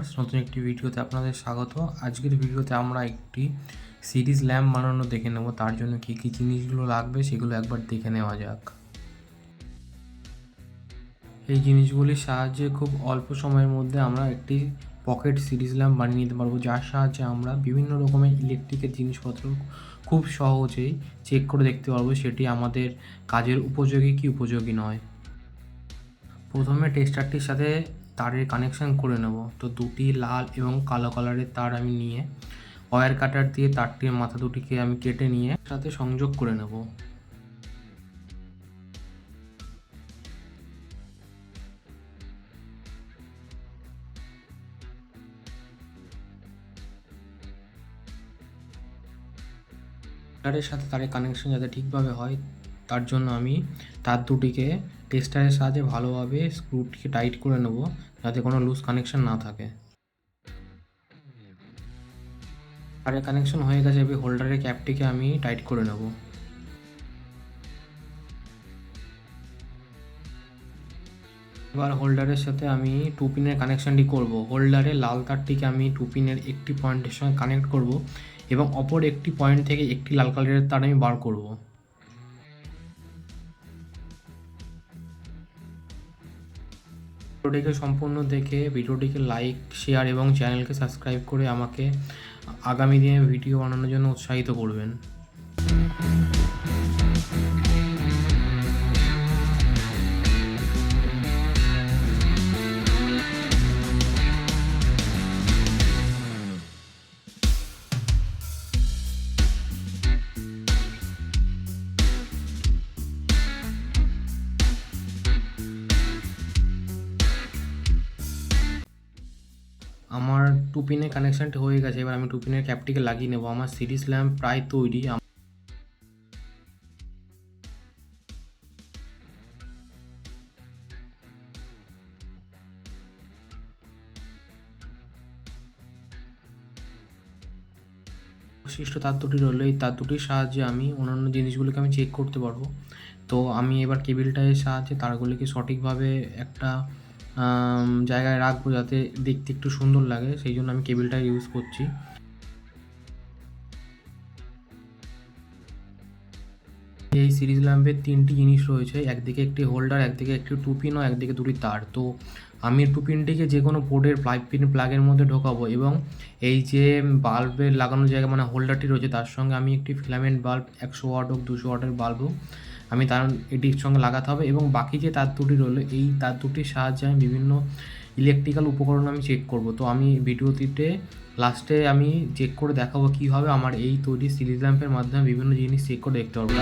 Viewers, নতুন একটি ভিডিওতে আপনাদের স্বাগত। আজকের ভিডিওতে আমরা একটি সিরিজ ল্যাম্প বানানো দেখে নেব। তার জন্য কী কী জিনিসগুলো লাগবে সেগুলো একবার দেখে নেওয়া যাক। এই জিনিসগুলির সাহায্যে খুব অল্প সময়ের মধ্যে আমরা একটি পকেট সিরিজ ল্যাম্প বানিয়ে নিতে পারবো, যার সাহায্যে আমরা বিভিন্ন রকমের ইলেকট্রিকের জিনিসপত্র খুব সহজেই চেক করে দেখতে পারবো সেটি আমাদের কাজের উপযোগী কি উপযোগী নয়। প্রথমে টেস্টারটির সাথে তারের কানেকশান করে নেব। তো দুটি লাল এবং কালো কালারের তার আমি নিয়ে ওয়্যার কাটার দিয়ে তারটির মাথা দুটিকে আমি কেটে নিয়ে সাথে সংযোগ করে নেব। তারের সাথে তারের কানেকশন যাতে ঠিকভাবে হয় তার জন্য আমি তার দুটিকে টেস্টারের সাহায্যে ভালোভাবে স্ক্রুটিকে টাইট করে নেব, যাতে কোনো লুজ কানেকশন না থাকে। তারের কানেকশন হয়ে গেছে, এবার হোল্ডারের ক্যাপটিকে আমি টাইট করে নেব। এবার হোল্ডারের সাথে আমি 2 পিনের কানেকশানটি করব। হোল্ডারের লাল তারটিকে আমি 2 পিনের একটি পয়েন্টের সঙ্গে কানেক্ট করব এবং অপর একটি পয়েন্ট থেকে একটি লাল কালারের তার আমি বার করব। ভিডিওটিকে সম্পূর্ণ দেখে ভিডিওটিকে লাইক, শেয়ার এবং চ্যানেলকে সাবস্ক্রাইব করে আমাকে আগামী দিনে ভিডিও বানানোর জন্য উৎসাহিত করবেন। আমার 2 পিনের কানেকশানটি হয়ে গেছে, এবার আমি 2 পিনের ক্যাপটিকে লাগিয়ে নেব। আমার সিরিজ ল্যাম্প প্রায় তৈরি। অবশিষ্ট তার দুটি রইল, এই তার দুটির সাহায্যে আমি অন্যান্য জিনিসগুলোকে আমি চেক করতে পারবো। তো আমি এবার কেবিলটার সাহায্যে তারগুলিকে সঠিকভাবে একটা জায়গায় রাখবো যাতে দেখতে একটু সুন্দর লাগে, সেই জন্য আমি কেবিলটা ইউজ করছি। এই সিরিজ ল্যাম্পের 3টি জিনিস রয়েছে, একদিকে একটি হোল্ডার, একদিকে একটি 2 পিন ও একদিকে দুটি তার। তো আমি 2 পিনটিকে যে কোনো বোর্ডের প্লাগের মধ্যে ঢোকাবো এবং এই যে বাল্বের লাগানোর জায়গা মানে হোল্ডারটি রয়েছে তার সঙ্গে আমি একটি ফিলামেন্ট বাল্ব 100 ওয়াট হোক 200 ওয়াটের বাল্ব হোক আমি এটির সঙ্গে লাগাতে হবে এবং বাকি যে তার দুটি রইলো এই তার দুটির সাহায্যে আমি বিভিন্ন ইলেকট্রিক্যাল উপকরণ আমি চেক করব। তো আমি ভিডিওটিতে লাস্টে আমি চেক করে দেখাবো কীভাবে আমার এই তৈরি সিরিজ ল্যাম্পের মাধ্যমে বিভিন্ন জিনিস চেক করে দেখতে পারবো।